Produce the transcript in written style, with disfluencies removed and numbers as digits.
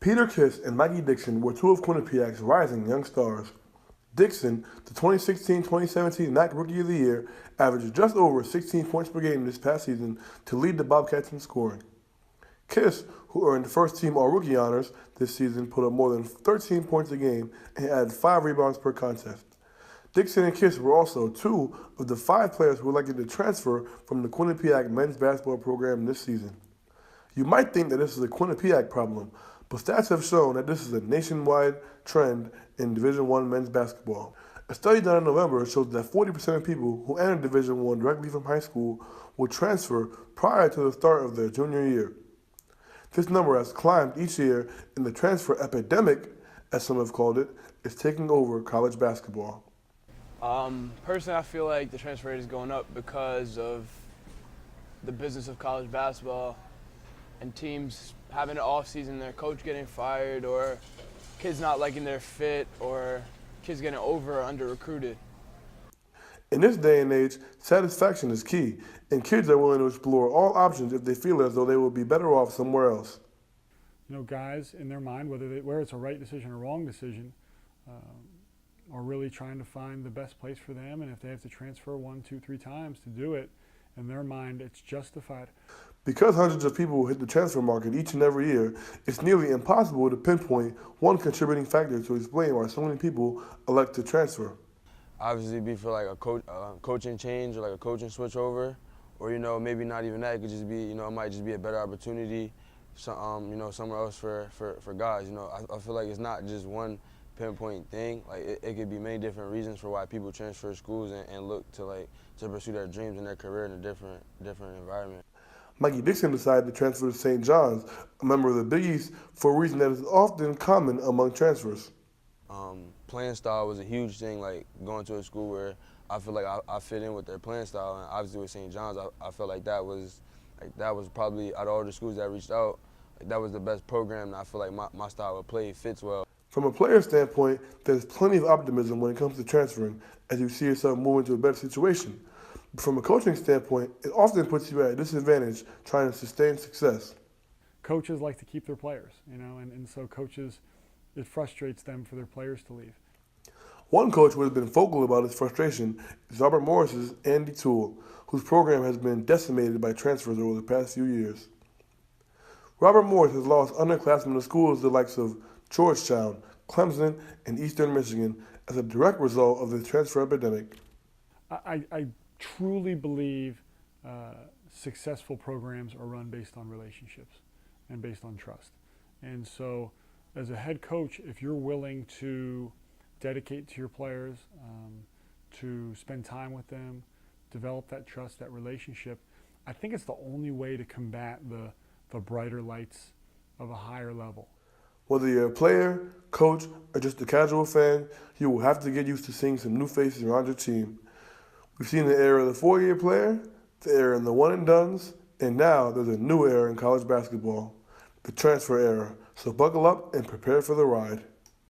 Peter Kiss and Mikey Dixon were two of Quinnipiac's rising young stars. Dixon, the 2016-2017 MAC Rookie of the Year, averaged just over 16 points per game this past season to lead the Bobcats in scoring. Kiss, who earned first-team All-Rookie honors this season, put up more than 13 points a game and had 5 rebounds per contest. Dixon and Kiss were also two of the 5 players who elected to transfer from the Quinnipiac men's basketball program this season. You might think that this is a Quinnipiac problem, but stats have shown that this is a nationwide trend in Division I men's basketball. A study done in November shows that 40% of people who enter Division I directly from high school will transfer prior to the start of their junior year. This number has climbed each year, and the transfer epidemic, as some have called it, is taking over college basketball. Personally, I feel like the transfer rate is going up because of the business of college basketball and teams having an off-season, their coach getting fired, or kids not liking their fit, or kids getting over or under-recruited. In this day and age, satisfaction is key, and kids are willing to explore all options if they feel as though they will be better off somewhere else. You know, guys in their mind, whether it's a right decision or wrong decision, are really trying to find the best place for them, and if they have to transfer 1, 2, 3 times to do it, in their mind, it's justified. Because hundreds of people hit the transfer market each and every year, it's nearly impossible to pinpoint one contributing factor to explain why so many people elect to transfer. Obviously, be for like a coaching change or like a coaching switch over, or maybe not even that. It could just be it might just be a better opportunity, somewhere else for guys. I feel like it's not just one pinpoint thing. Like it could be many different reasons for why people transfer schools and look to pursue their dreams and their career in a different environment. Mikey Dixon decided to transfer to St. John's, a member of the Big East, for a reason that is often common among transfers. Playing style was a huge thing, like going to a school where I feel like I fit in with their playing style, and obviously with St. John's, I felt like that was probably, out of all the schools that reached out, that was the best program, and I feel like my style of play fits well. From a player standpoint, there's plenty of optimism when it comes to transferring, as you see yourself move into a better situation. But from a coaching standpoint, it often puts you at a disadvantage trying to sustain success. Coaches like to keep their players, and so coaches, it frustrates them for their players to leave. One coach who has been vocal about his frustration is Robert Morris's Andy Toole, whose program has been decimated by transfers over the past few years. Robert Morris has lost underclassmen to schools the likes of Georgetown, Clemson, and Eastern Michigan as a direct result of the transfer epidemic. I truly believe successful programs are run based on relationships and based on trust. And so as a head coach, if you're willing to dedicate to your players, to spend time with them, develop that trust, that relationship, I think it's the only way to combat the brighter lights of a higher level. Whether you're a player, coach, or just a casual fan, you will have to get used to seeing some new faces around your team. We've seen the era of the 4-year player, the era in the one-and-dones, and now there's a new era in college basketball, the transfer era. So buckle up and prepare for the ride.